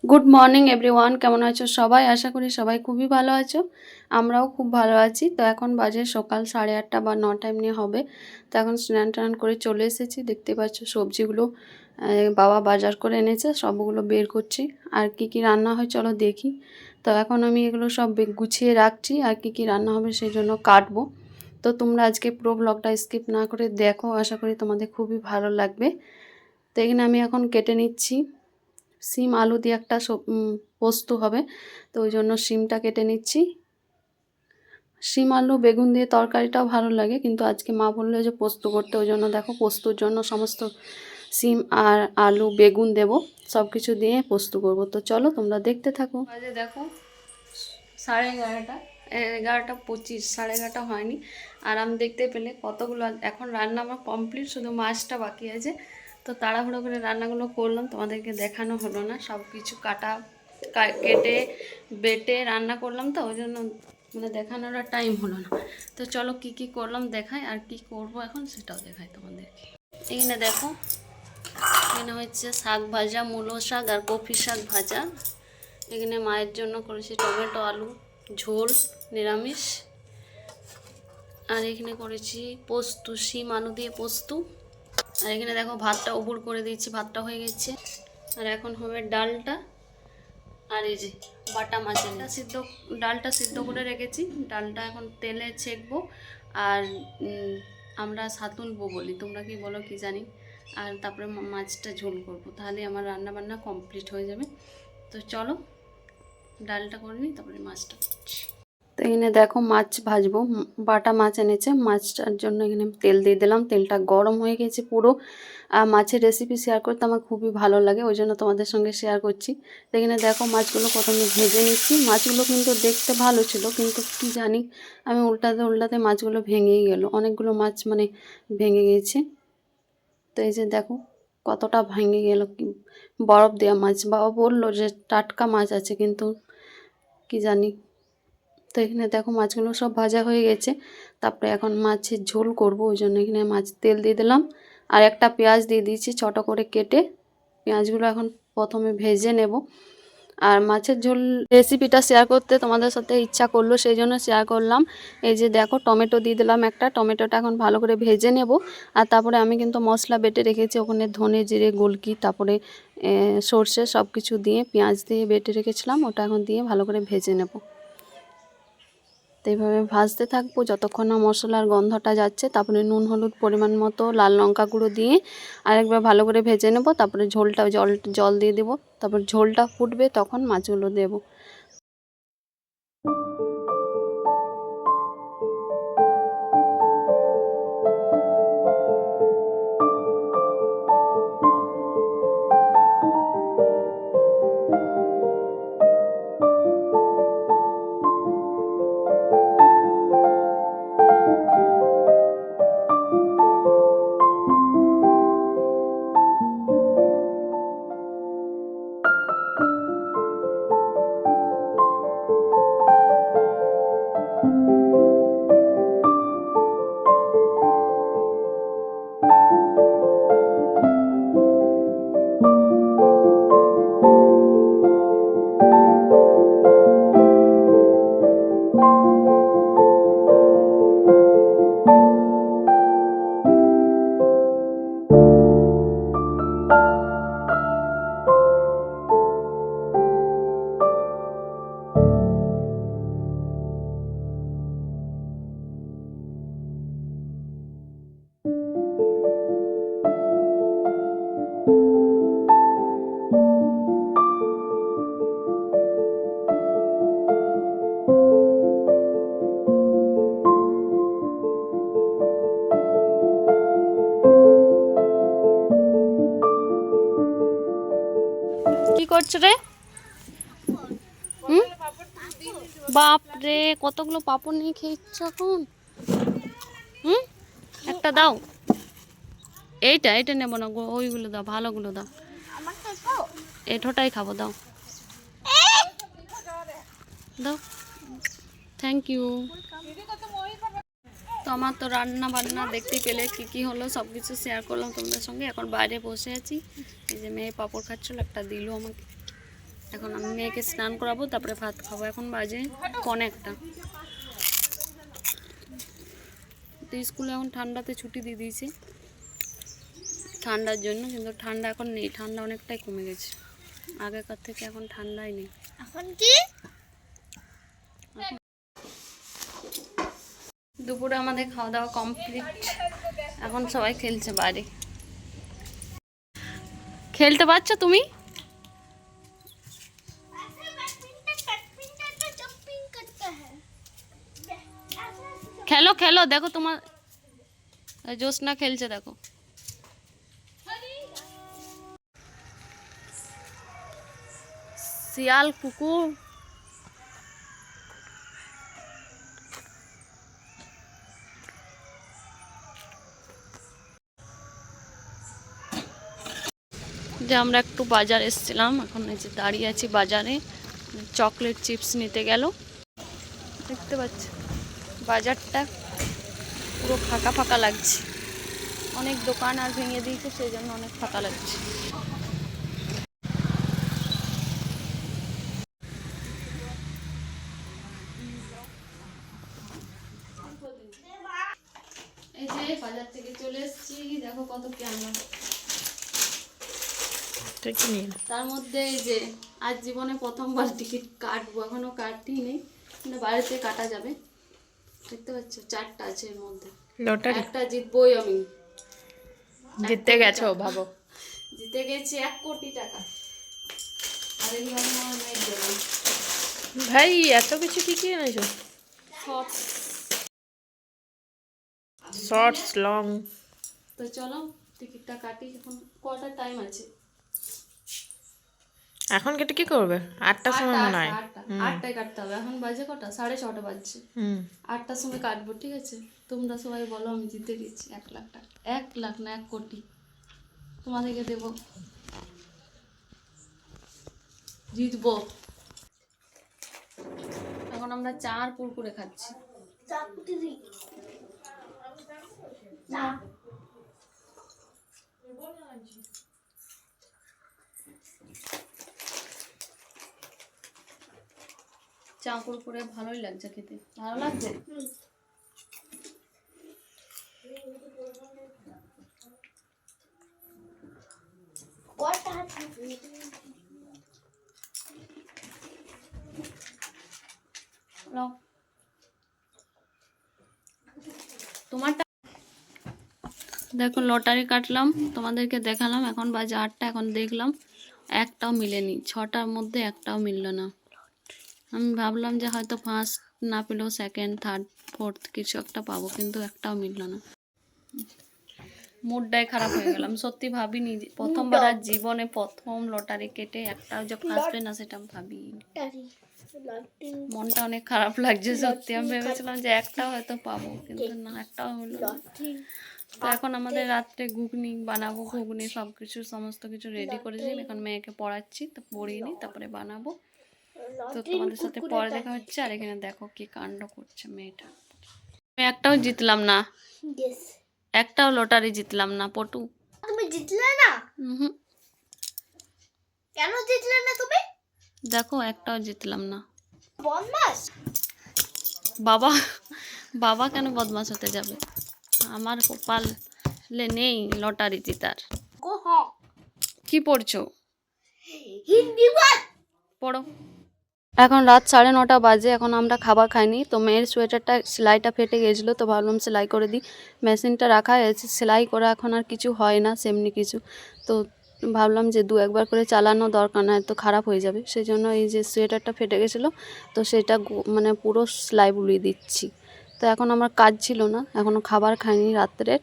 Good morning everyone, কেমন আছো সবাই? আশা করি সবাই খুবই ভালো আছো। আমরাও খুব ভালো আছি। তো এখন বাজে সকাল 8:30 বা 9 এমনি হবে। তো এখন স্নান টান করে চলে এসেছি। দেখতে পাচ্ছ সবজিগুলো বাবা বাজার করে এনেছে, সবগুলো বের করছি। আর কি কি রান্না হয় চলো দেখি। তো এখন আমি এগুলো সব গুছিয়ে রাখছি, আর কি কি রান্না হবে সেই জন্য কাটবো। তো তোমরা আজকে পুরো ব্লগটা স্কিপ না করে দেখো, আশা করি তোমাদের খুবই ভালো লাগবে। তো এখানে আমি এখন কেটে নিচ্ছি। সিম আলু দিয়ে একটা পোস্ত হবে, তো ওই জন্য সিমটা কেটে নিচ্ছি। সিম আলু বেগুন দিয়ে তরকারিটাও ভালো লাগে, কিন্তু আজকে মা বললো যে পোস্ত করতে, ওই জন্য দেখো পোস্তর জন্য সমস্ত সিম আর আলু বেগুন দেব, সব কিছু দিয়ে পোস্ত করব। তো চলো তোমরা দেখতে থাকো। বাজে দেখো 11:30, 11:25, 11:30 হয়নি। আর আমি দেখতে পেলে কতগুলো এখন রান্না আমার কমপ্লিট, শুধু মাছটা বাকি আছে। তো তাড়াহুড়ো করে রান্নাগুলো করলাম, তোমাদেরকে দেখানো হলো না। সব কিছু কেটে বেটে রান্না করলাম, তো ওই জন্য মানে দেখানোর আর টাইম হলো না। তো চলো কি কি করলাম দেখাই, আর কি করব এখন সেটাও দেখাই তোমাদেরকে। এখানে দেখো, এখানে হচ্ছে শাক ভাজা, মূলো শাক আর কপি শাক ভাজা। এখানে মায়ের জন্য করেছি টমেটো আলু ঝোল নিরামিষ। আর এখানে করেছি পোস্ত, শিম আলু দিয়ে পোস্ত। আর এখানে দেখো ভাতটা উবুর করে দিয়েছি, ভাতটা হয়ে গেছে। আর এখন হবে ডালটা। আর এই যে বাটা মাছটা সিদ্ধ, ডালটা সিদ্ধ করে রেখেছি। ডালটা এখন তেলে ছেঁকবো। আর আমরা সাতুলবো বলি, তোমরা কি বলো কি জানি। আর তারপরে মাছটা ঝোল করবো, তাহলে আমার রান্না বান্না কমপ্লিট হয়ে যাবে। তো চলো ডালটা করে নিই, তারপরে মাছটা করছি। তো এখানে দেখো মাছ ভাজবো, বাটা মাছ এনেছে। মাছটার জন্য এখানে তেল দিয়ে দিলাম, তেলটা গরম হয়ে গেছে পুরো। আর মাছের রেসিপি শেয়ার করতে আমার খুবই ভালো লাগে, ওই জন্য তোমাদের সঙ্গে শেয়ার করছি। তো এখানে দেখো মাছগুলো প্রথমে ভেজে নিচ্ছি। মাছগুলো কিন্তু দেখতে ভালো ছিল, কিন্তু কি জানি আমি উল্টাতে উল্টাতে মাছগুলো ভেঙেই গেল, অনেকগুলো মাছ মানে ভেঙে গেছে। তো এই যে দেখো কতটা ভেঙে গেল, কি বরফ দেওয়া মাছ। বাবা বললো যে টাটকা মাছ আছে, কিন্তু কি জানি। তো এখানে দেখো মাছগুলো সব ভাজা হয়ে গেছে। তারপরে এখন মাছের ঝোল করব, ওই জন্য এখানে মাছ তেল দিয়ে দিলাম। আর একটা পেঁয়াজ দিয়ে দিয়েছি ছোট করে কেটে। পেঁয়াজগুলো এখন প্রথমে ভেজে নেব। আর মাছের ঝোল রেসিপিটা শেয়ার করতে তোমাদের সাথে ইচ্ছা করলো, সেই জন্য শেয়ার করলাম। এই যে দেখো টমেটো দিয়ে দিলাম একটা, টমেটোটা এখন ভালো করে ভেজে নেব। আর তারপরে আমি কিন্তু মশলা বেটে রেখেছি, ওখানে ধনে জিরে গোলকি তারপরে সর্ষে সব কিছু দিয়ে পেঁয়াজ দিয়ে বেটে রেখেছিলাম, ওটা এখন দিয়ে ভালো করে ভেজে নেব। তো এইভাবে ভাজতে থাকবো যতক্ষণ না মশলার গন্ধটা যাচ্ছে। তারপরে নুন হলুদ পরিমাণ মতো, লাল লঙ্কা গুঁড়ো দিয়ে আরেকবার ভালো করে ভেজে নেব। তারপরে জল দিয়ে দেবো। তারপর ঝোলটা ফুটবে, তখন মাছগুলো দেবো। কি করছো রে? বাপ রে, কতগুলো পাপড় নিয়ে খেয়েছ এখন। একটা দাও। এইটা এটা নেবো না, ওইগুলো দাও, ভালোগুলো দাও। এঠোটাই খাবো, দাও দাও। Thank you. তো আমার তো রান্না বান্না দেখতে পেলে কি কি হলো, সব কিছু শেয়ার করলাম তোমাদের সঙ্গে। এখন বাইরে বসে আছি, এই যে মেয়ে পাপড় খাচ্ছিল, একটা দিল আমাকে। এখন আমি মেয়েকে স্নান করাবো, তারপরে ভাত খাবো। এখন বাজে 1:45। তো স্কুলে এখন ঠান্ডাতে ছুটি দিয়ে দিয়েছে ঠান্ডার জন্য, কিন্তু ঠান্ডা এখন নেই, ঠান্ডা অনেকটাই কমে গেছে আগেকার থেকে, এখন ঠান্ডাই নেই। এখন কি দুপুরে আমাদের খাওয়া দাওয়া কমপ্লিট, এখন সবাই খেলছে বাইরে। খেলতে পারছো তুমি? খেলো খেলো, দেখো তোমার জ্যোৎস্না খেলছে, দেখো। শিয়াল কুকুর যে আমরা একটু বাজার এসেছিলাম, এখন এই যে দাঁড়িয়ে আছি বাজারে, চকলেট চিপস নিতে গেল। দেখতে পাচ্ছ বাজারটা পুরো ফাঁকা ফাঁকা লাগছে, অনেক দোকান আর ভেঙে দিয়েছে, সেই জন্য অনেক ফাঁকা লাগছে। এই যে বাজার থেকে চলে এসেছি, দেখো কত কি আনলাম। তার মধ্যে এই যে আজ জীবনে প্রথমবার টিকিট কাটবো, এখনো কাটি নেই, কিন্তু বাড়িতে কাটা যাবে। দেখতে পাচ্ছ 4টা আছে এর মধ্যে, লটারি একটা জিতবই আমি। জিততে গেছো ভাবো, জিতে গেছি 1 কোটি টাকা। আর এইভাবে আমার মেয়ের জন্য ভাই এত কিছু কি কি এনেছো? Shorts long. তো চলো টিকিটটা কাটি। এখন কটা টাইম আছে? এখন কেটে কি করবে? 8টার সময় মনে হয়। 8টায় কাটতে হবে। এখন বাজে কটা? 6:30 বাজছে। 8টার সময় কাটবো, ঠিক আছে? তোমরা সবাই বলো আমি জিতে গেছি 1 লাখ টাকা। 1 লাখ না 1 কোটি তোমাদেরকে দেবো, জিতবো। এখন আমরা চা আর কুরকুরে খাচ্ছি। চা কুরকুরে ভালোই লাগছে খেতে, ভালো লাগছে। তোমারটা দেখো, লটারি কাটলাম, তোমাদেরকে দেখালাম। এখন বাজে 8টা, এখন দেখলাম একটাও মিলেনি। 6টার মধ্যে একটাও মিললো না। আমি ভাবলাম যে হয়তো ফার্স্ট না পেলেও সেকেন্ড, থার্ড, ফোর্থ কিছু একটা পাবো, কিন্তু একটাও মিললো না। মুডটাই খারাপ হয়ে গেলাম, সত্যি ভাবিনি প্রথমবার আর জীবনে প্রথম লটারি কেটে একটাও যে ফার্স্ট না, সেটা ভাবি। মনটা অনেক খারাপ লাগছে সত্যি। আমি ভেবেছিলাম যে একটাও হয়তো পাবো, কিন্তু না, একটাও হলো না। তো এখন আমাদের রাত্রে ঘুগনি বানাবো, ঘুগনি সব কিছু সমস্ত কিছু রেডি করেছি। এখন মেয়েকে পড়াচ্ছি, তো পড়িয়ে নিই তারপরে বানাবো। তো তোমাদের সাথে পরে দেখা হচ্ছে। আর এখানে দেখো কি কাণ্ড করছে মেয়েটা। আমি একটাও জিতলাম না, একটাও লটারি জিতলাম না। পটু তুমি জিতলে না? কেন জিতলে না তুমি? দেখো একটাও জিতলাম না। বদমাশ বাবা, বাবা কেন বদমাশ হতে যাবে? আমার কপালে নেই লটারি জিতার। কি পড়ছো? হিন্দি বল। পড়ো। এখন রাত 9:30 বাজে, এখন আমরা খাবার খাইনি। তো মেয়ের সোয়েটারটা সেলাইটা ফেটে গিয়েছিলো, তো ভাবলাম সেলাই করে দিই। মেশিনটা রাখা হয়েছে, সেলাই করা এখন আর কিছু হয় না সেমনি কিছু। তো ভাবলাম যে 2-1 বার করে চালানো দরকার, না তো খারাপ হয়ে যাবে। সেই জন্য এই যে সোয়েটারটা ফেটে গেছিলো, তো সেটা মানে পুরো সেলাই বুলিয়ে দিচ্ছি। তো এখন আমার কাজ ছিল না, এখনও খাবার খাইনি রাত্রে।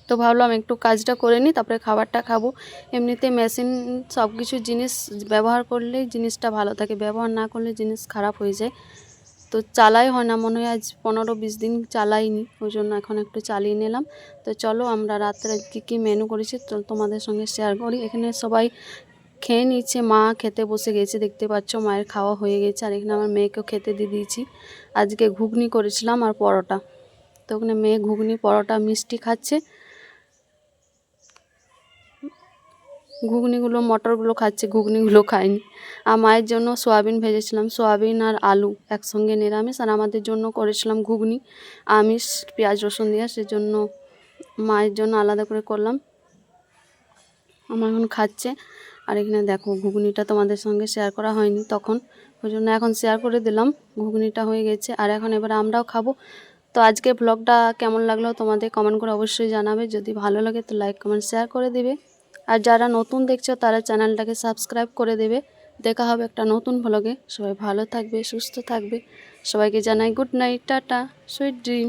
তো ভাবলাম একটু কাজটা করে নিই, তারপরে খাবারটা খাবো। এমনিতে মেশিন সব কিছু জিনিস ব্যবহার করলেই জিনিসটা ভালো থাকে, ব্যবহার না করলে জিনিস খারাপ হয়ে যায়। তো চালাই হয় না, মনে হয় আজ 15-20 দিন চালাইনি, ওই জন্য এখন একটু চালিয়ে নিলাম। তো চলো আমরা রাত্রে কী মেনু করেছি তো তোমাদের সঙ্গে শেয়ার করি। এখানে সবাই খেয়ে নিচ্ছে, মা খেতে বসে গেছে, দেখতে পাচ্ছ মায়ের খাওয়া হয়ে গেছে। আর এখানে আমার মেয়েকেও খেতে দিয়ে দিয়েছি। আজকে ঘুগনি করেছিলাম আর পরোটা, তো ওখানে মেয়ে ঘুগনি পরোটা মিষ্টি খাচ্ছে। ঘুগনিগুলো মটরগুলো খাচ্ছে, ঘুগনিগুলো খায়নি। আর মায়ের জন্য সোয়াবিন ভেজেছিলাম, সোয়াবিন আর আলু একসঙ্গে নিরামিষ, আর আমাদের জন্য করেছিলাম ঘুগনি আমিষ পেঁয়াজ রসুন দিয়ে, সেজন্য মায়ের জন্য আলাদা করে করলাম। আমার এখন খাচ্ছে। আর এখানে দেখো ঘুগনিটা তোমাদের সঙ্গে শেয়ার করা হয়নি তখন, ওই জন্য এখন শেয়ার করে দিলাম। ঘুগনিটা হয়ে গেছে আর এখন এবার আমরাও খাবো। তো আজকে ব্লগটা কেমন লাগলো তোমাদের কমেন্ট করে অবশ্যই জানাবে। যদি ভালো লাগে তো লাইক কমেন্ট শেয়ার করে দিবে, আর যারা নতুন দেখছো তারা চ্যানেলটাকে সাবস্ক্রাইব করে দেবে। দেখা হবে একটা নতুন ব্লগে। সবাই ভালো থাকবে, সুস্থ থাকবে। সবাইকে জানাই good night, tata, sweet dream.